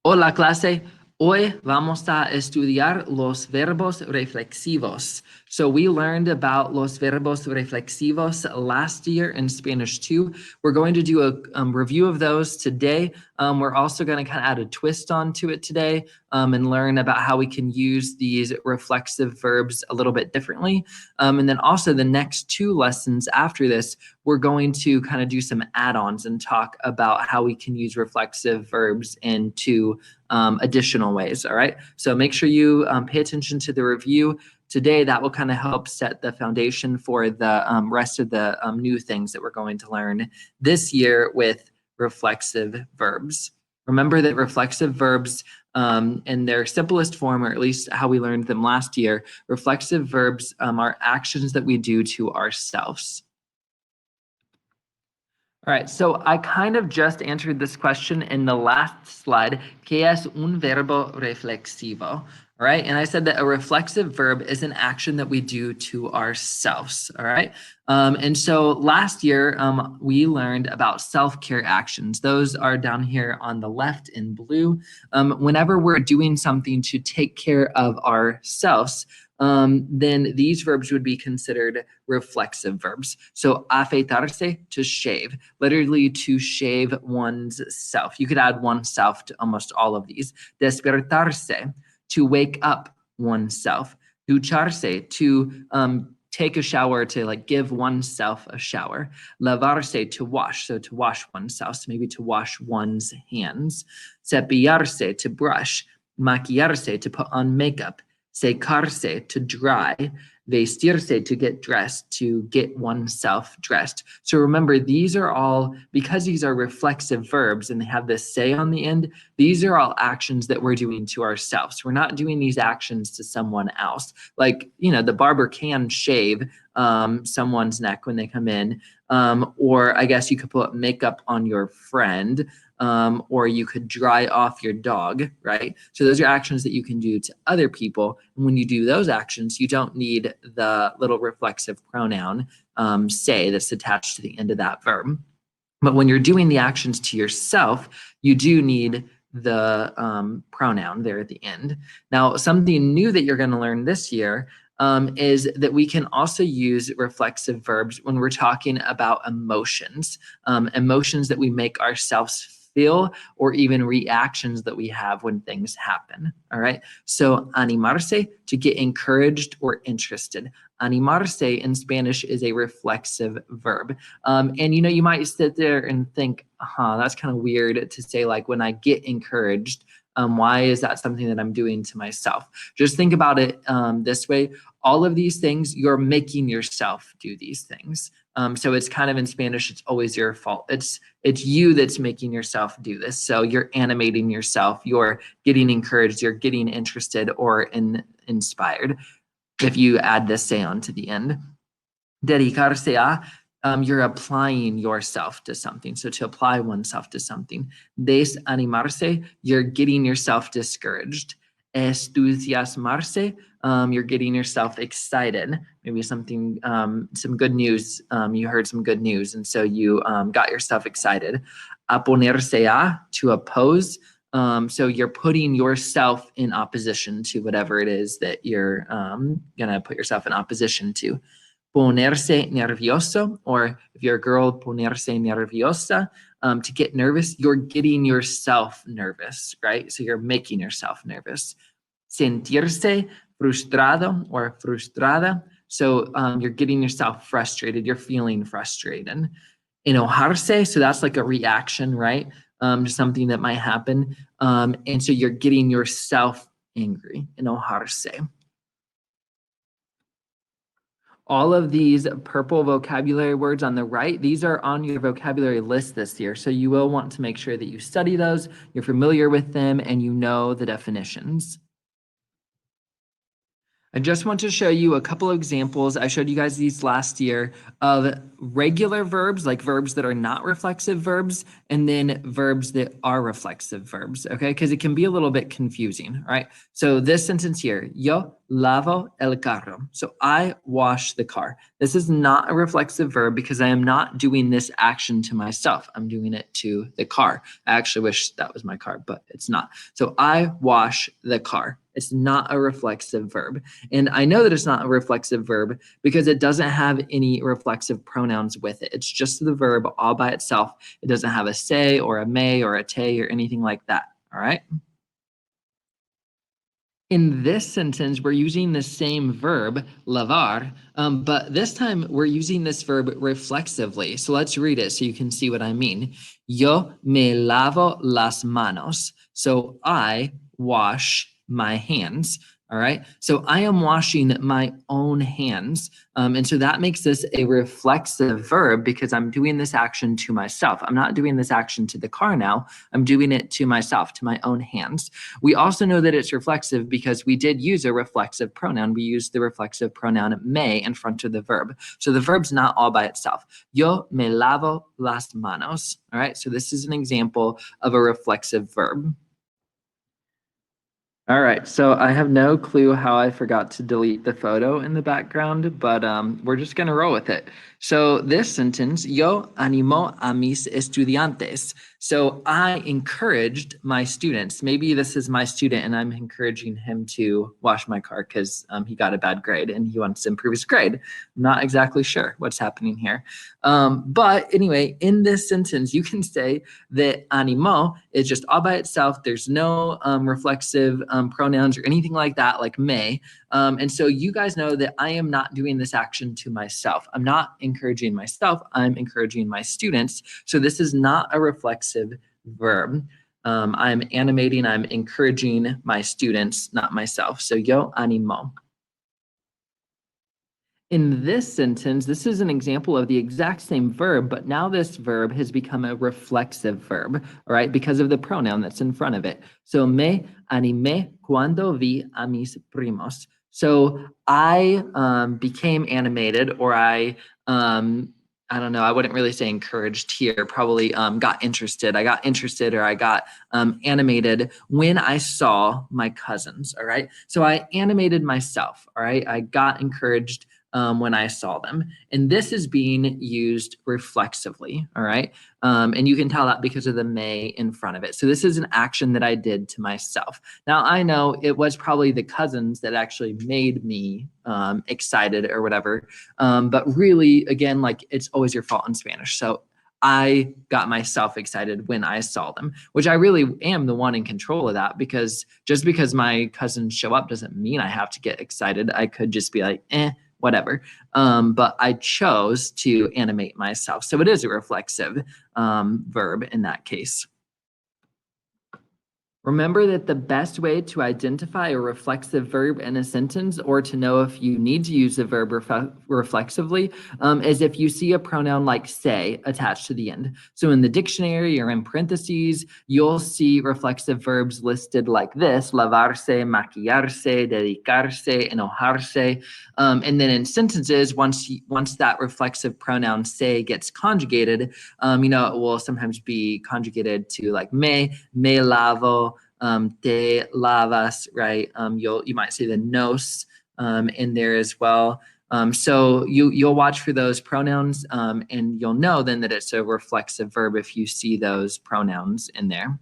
Hola clase, hoy vamos a estudiar los verbos reflexivos. So we learned about los verbos reflexivos last year in Spanish 2. We're going to do a review of those today. We're also going to kind of add a twist onto it today and learn about how we can use these reflexive verbs a little bit differently. And then also the next 2 lessons after this, we're going to kind of do some add-ons and talk about how we can use reflexive verbs in 2 additional ways, all right? So make sure you pay attention to the review today. That will kind of help set the foundation for the rest of the new things that we're going to learn this year with reflexive verbs. Remember that reflexive verbs in their simplest form, or at least how we learned them last year, reflexive verbs are actions that we do to ourselves. All right, so I kind of just answered this question in the last slide. ¿Qué es un verbo reflexivo? All right, and I said that a reflexive verb is an action that we do to ourselves. All right, and so last year we learned about self-care actions. Those are down here on the left in blue. Whenever we're doing something to take care of ourselves, then these verbs would be considered reflexive verbs. So afeitarse, to shave, literally to shave one's self. You could add oneself to almost all of these. Despertarse, to wake up oneself. Ducharse, to take a shower, to like give oneself a shower. Lavarse, to wash, so to wash oneself, so maybe to wash one's hands. Cepillarse, to brush. Maquillarse, to put on makeup. Secarse, to dry. Vestirse, to get dressed, to get oneself dressed. So remember, these are all, because these are reflexive verbs and they have this say on the end, these are all actions that we're doing to ourselves. We're not doing these actions to someone else. Like, you know, the barber can shave someone's neck when they come in, or I guess you could put makeup on your friend, or you could dry off your dog, right? So those are actions that you can do to other people. And when you do those actions, you don't need the little reflexive pronoun say that's attached to the end of that verb. But when you're doing the actions to yourself, you do need the pronoun there at the end. Now, something new that you're going to learn this year is that we can also use reflexive verbs when we're talking about emotions, emotions that we make ourselves feel, or even reactions that we have when things happen. All right. So animarse, to get encouraged or interested. Animarse in Spanish is a reflexive verb. And you know, you might sit there and think, that's kind of weird to say, like, when I get encouraged, why is that something that I'm doing to myself? Just think about it this way. All of these things, you're making yourself do these things. So it's kind of, in Spanish, it's always your fault. It's you that's making yourself do this. So you're animating yourself, you're getting encouraged, you're getting interested or inspired if you add this say on to the end. Dedicarse a, you're applying yourself to something. So to apply oneself to something. Desanimarse, you're getting yourself discouraged. Entusiasmarse, you're getting yourself excited. Maybe something, some good news. You heard some good news, and so you got yourself excited. Oponerse a, to oppose. So you're putting yourself in opposition to whatever it is that you're gonna put yourself in opposition to. Ponerse nervioso, or if you're a girl, ponerse nerviosa, to get nervous, you're getting yourself nervous, right? So you're making yourself nervous. Sentirse frustrado or frustrada, so you're getting yourself frustrated, you're feeling frustrated. Enojarse, so that's like a reaction, right? To something that might happen. And so you're getting yourself angry. Enojarse. All of these purple vocabulary words on the right, these are on your vocabulary list this year. So you will want to make sure that you study those, you're familiar with them, and you know the definitions. I just want to show you a couple of examples. I showed you guys these last year of regular verbs, like verbs that are not reflexive verbs, and then verbs that are reflexive verbs, okay? Because it can be a little bit confusing, right? So this sentence here, yo lavo el carro. So I wash the car. This is not a reflexive verb because I am not doing this action to myself. I'm doing it to the car. I actually wish that was my car, but it's not. So I wash the car. It's not a reflexive verb. And I know that it's not a reflexive verb because it doesn't have any reflexive pronouns with it. It's just the verb all by itself. It doesn't have a say or a may or a te or anything like that. All right. In this sentence, we're using the same verb, lavar, but this time we're using this verb reflexively. So let's read it so you can see what I mean. Yo me lavo las manos. So I wash my hands. All right. So I am washing my own hands. And so that makes this a reflexive verb because I'm doing this action to myself. I'm not doing this action to the car now. I'm doing it to myself, to my own hands. We also know that it's reflexive because we did use a reflexive pronoun. We used the reflexive pronoun me in front of the verb. So the verb's not all by itself. Yo me lavo las manos. All right. So this is an example of a reflexive verb. All right, so I have no clue how I forgot to delete the photo in the background, but we're just gonna roll with it. So this sentence, yo animo a mis estudiantes. So I encouraged my students. Maybe this is my student and I'm encouraging him to wash my car because he got a bad grade and he wants to improve his grade. I'm not exactly sure what's happening here. But anyway, in this sentence, you can say that animo is just all by itself. There's no reflexive pronouns or anything like that, like may. And so you guys know that I am not doing this action to myself. I'm not encouraging myself. I'm encouraging my students. So this is not a reflexive verb. I'm animating, I'm encouraging my students, not myself. So yo animo. In this sentence, this is an example of the exact same verb, but now this verb has become a reflexive verb, all right, because of the pronoun that's in front of it. So me animé cuando vi a mis primos. So I became animated, or I don't know, I wouldn't really say encouraged here, probably got interested. I got interested or I got animated when I saw my cousins, all right? So I animated myself, all right? I got encouraged when I saw them. And this is being used reflexively, all right? And you can tell that because of the may in front of it. So this is an action that I did to myself. Now, I know it was probably the cousins that actually made me excited or whatever. But really, again, like it's always your fault in Spanish. So I got myself excited when I saw them, which I really am the one in control of that because just because my cousins show up doesn't mean I have to get excited. I could just be like, whatever. But I chose to animate myself. So it is a reflexive verb in that case. Remember that the best way to identify a reflexive verb in a sentence or to know if you need to use the verb reflexively is if you see a pronoun like say attached to the end. So in the dictionary or in parentheses, you'll see reflexive verbs listed like this: lavarse, maquillarse, dedicarse, enojarse. And then in sentences, once that reflexive pronoun say gets conjugated, it will sometimes be conjugated to like me lavo, te lavas, right? You might say the nos in there as well. So you'll watch for those pronouns and you'll know then that it's a reflexive verb if you see those pronouns in there.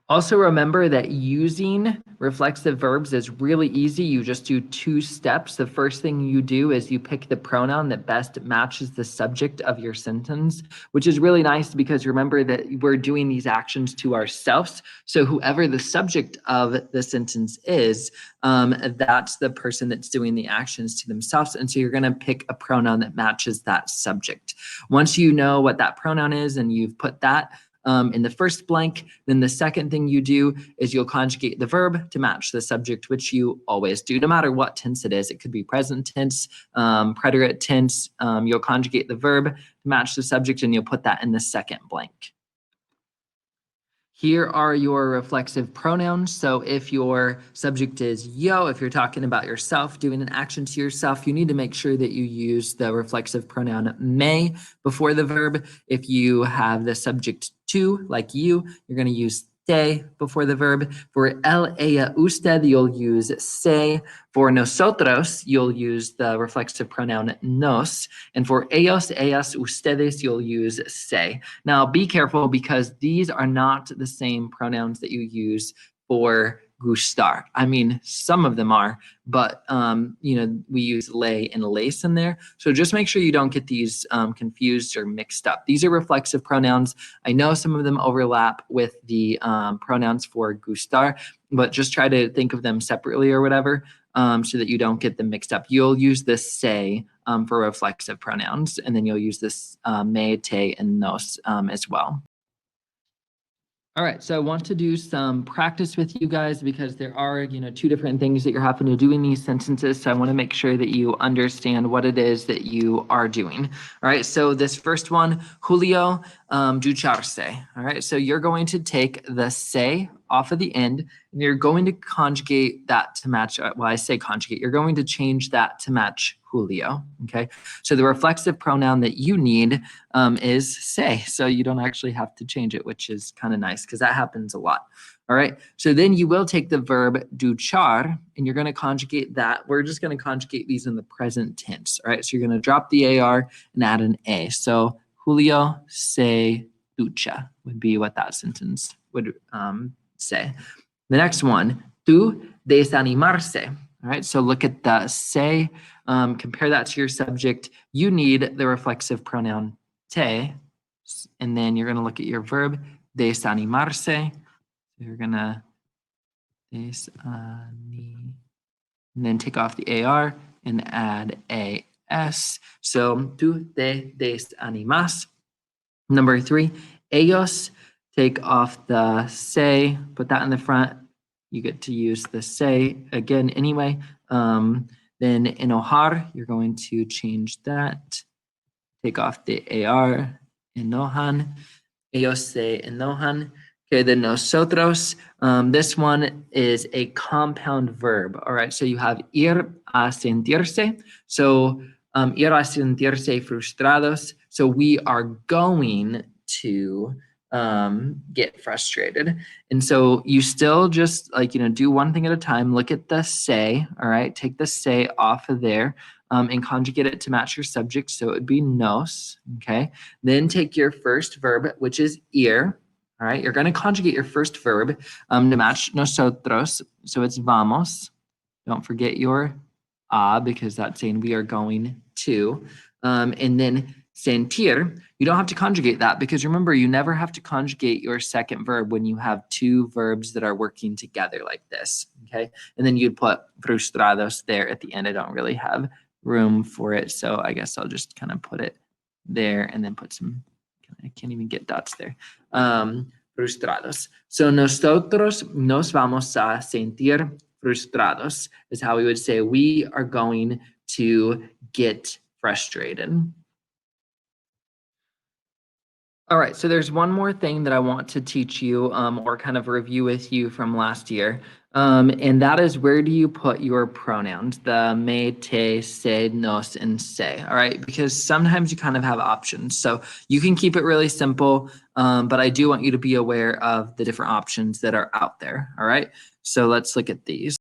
Also remember that using reflexive verbs is really easy. You just do 2 steps. The first thing you do is you pick the pronoun that best matches the subject of your sentence, which is really nice because remember that we're doing these actions to ourselves. So whoever the subject of the sentence is, that's the person that's doing the actions to themselves. And so you're going to pick a pronoun that matches that subject. Once you know what that pronoun is and you've put that in the first blank, then the second thing you do is you'll conjugate the verb to match the subject, which you always do, no matter what tense it is. It could be present tense, preterite tense. You'll conjugate the verb to match the subject and you'll put that in the second blank. Here are your reflexive pronouns. So if your subject is yo, if you're talking about yourself, doing an action to yourself, you need to make sure that you use the reflexive pronoun me before the verb. If you have the subject to, like you, you're going to use te before the verb. For él, ella, usted, you'll use se. For nosotros, you'll use the reflexive pronoun nos. And for ellos, ellas, ustedes, you'll use se. Now, be careful because these are not the same pronouns that you use for gustar. I mean, some of them are, but we use lay and lace in there. So just make sure you don't get these confused or mixed up. These are reflexive pronouns. I know some of them overlap with the pronouns for gustar, but just try to think of them separately or whatever. So that you don't get them mixed up. You'll use this se for reflexive pronouns, and then you'll use this me, te, and nos as well. All right, so I want to do some practice with you guys because there are, two different things that you're having to do in these sentences. So I want to make sure that you understand what it is that you are doing. All right, so this first one, Julio ducharse. All right, so you're going to take the se off of the end, and you're going to conjugate that to match, well, I say conjugate, you're going to change that to match Julio, okay? So the reflexive pronoun that you need is se, so you don't actually have to change it, which is kind of nice because that happens a lot. All right, so then you will take the verb duchar, and you're going to conjugate that. We're just going to conjugate these in the present tense, all right? So you're going to drop the AR and add an A. So Julio se ducha would be what that sentence would say. The next one, tu desanimarse. All right, so look at the se, compare that to your subject. You need the reflexive pronoun te, and then you're going to look at your verb, desanimarse. So you're going to desani, and then take off the AR and add AS. So, tu te desanimas. Number 3, ellos, take off the se, put that in the front. You get to use the se again anyway. Then enojar, you're going to change that. Take off the AR, enojan. Ellos se enojan. Okay, then nosotros. This one is a compound verb. All right, so you have ir a sentirse. So ir a sentirse frustrados. So we are going to get frustrated. And so you still just do one thing at a time. Look at the se, all right? Take the se off of there and conjugate it to match your subject. So it would be nos, okay? Then take your first verb, which is ir, all right? You're going to conjugate your first verb to match nosotros. So it's vamos. Don't forget your because that's saying we are going to. And then sentir, you don't have to conjugate that because remember, you never have to conjugate your second verb when you have two verbs that are working together like this, okay? And then you'd put frustrados there at the end. I don't really have room for it, so I guess I'll just kind of put it there and then put some, I can't even get dots there. Frustrados. So nosotros nos vamos a sentir frustrados is how we would say we are going to get frustrated. All right, so there's one more thing that I want to teach you or kind of review with you from last year. And that is, where do you put your pronouns? The me, te, se, nos, and se. All right, because sometimes you kind of have options. So you can keep it really simple, but I do want you to be aware of the different options that are out there. All right, so let's look at these.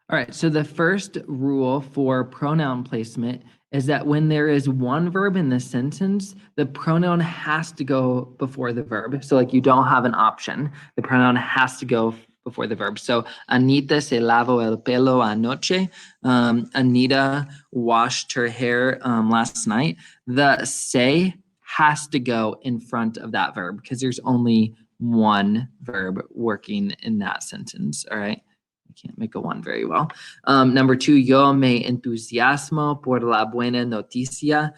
All right, so the first rule for pronoun placement is that when there is one verb in the sentence, the pronoun has to go before the verb. So like you don't have an option. The pronoun has to go before the verb. So Anita se lavó el pelo anoche. Anita washed her hair last night. The se has to go in front of that verb because there's only one verb working in that sentence, all right? I can't make a one very well. Number 2, yo me entusiasmo por la buena noticia.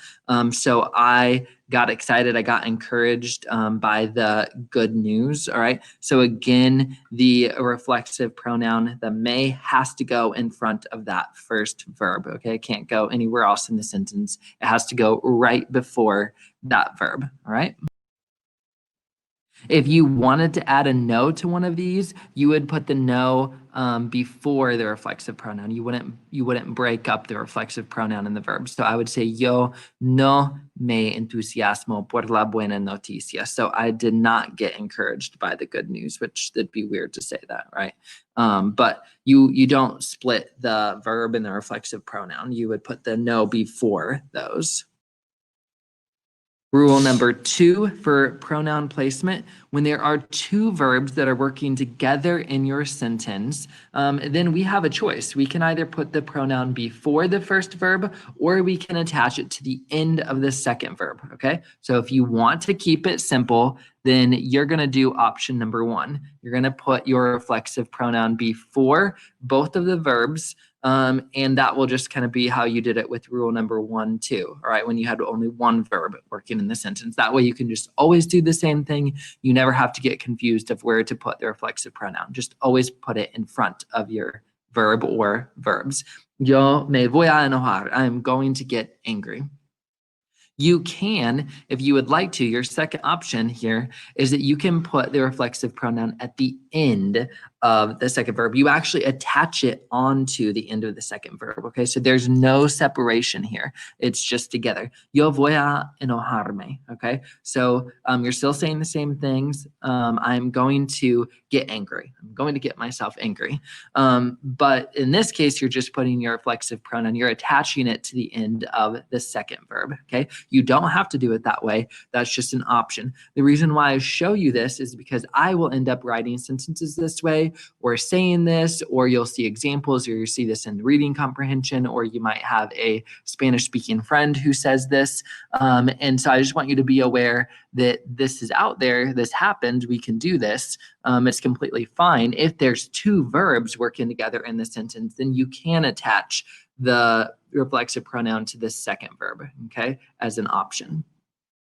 So I got excited, I got encouraged by the good news, all right? So again, the reflexive pronoun, the me, has to go in front of that first verb, okay? It can't go anywhere else in the sentence. It has to go right before that verb, all right? If you wanted to add a no to one of these, you would put the no before the reflexive pronoun. You wouldn't break up the reflexive pronoun in the verb. So I would say yo no me entusiasmo por la buena noticia. So I did not get encouraged by the good news, which would be weird to say that, right? But you don't split the verb and the reflexive pronoun. You would put the no before those. Rule number 2 for pronoun placement: when there are two verbs that are working together in your sentence, then we have a choice. We can either put the pronoun before the first verb, or we can attach it to the end of the second verb, okay? So if you want to keep it simple, then you're going to do option number 1. You're going to put your reflexive pronoun before both of the verbs, and that will just kind of be how you did it with rule number 1 too, all right, when you had only one verb working in the sentence. That way you can just always do the same thing. You never have to get confused of where to put the reflexive pronoun. Just always put it in front of your verb or verbs. Yo me voy a enojar. I'm going to get angry. You can, if you would like to, your second option here is that you can put the reflexive pronoun at the end of the second verb. You actually attach it onto the end of the second verb, okay? So there's no separation here. It's just together. Yo voy a enojarme, okay? So you're still saying the same things. I'm going to get angry. I'm going to get myself angry. But in this case, you're just putting your reflexive pronoun, you're attaching it to the end of the second verb, okay? You don't have to do it that way. That's just an option. The reason why I show you this is because I will end up writing sentences this way, or saying this, or you'll see examples, or you see this in reading comprehension, or you might have a Spanish-speaking friend who says this. And so I just want you to be aware that this is out there, this happened, we can do this. It's completely fine. If there's two verbs working together in the sentence, then you can attach the reflexive pronoun to the second verb, okay, as an option.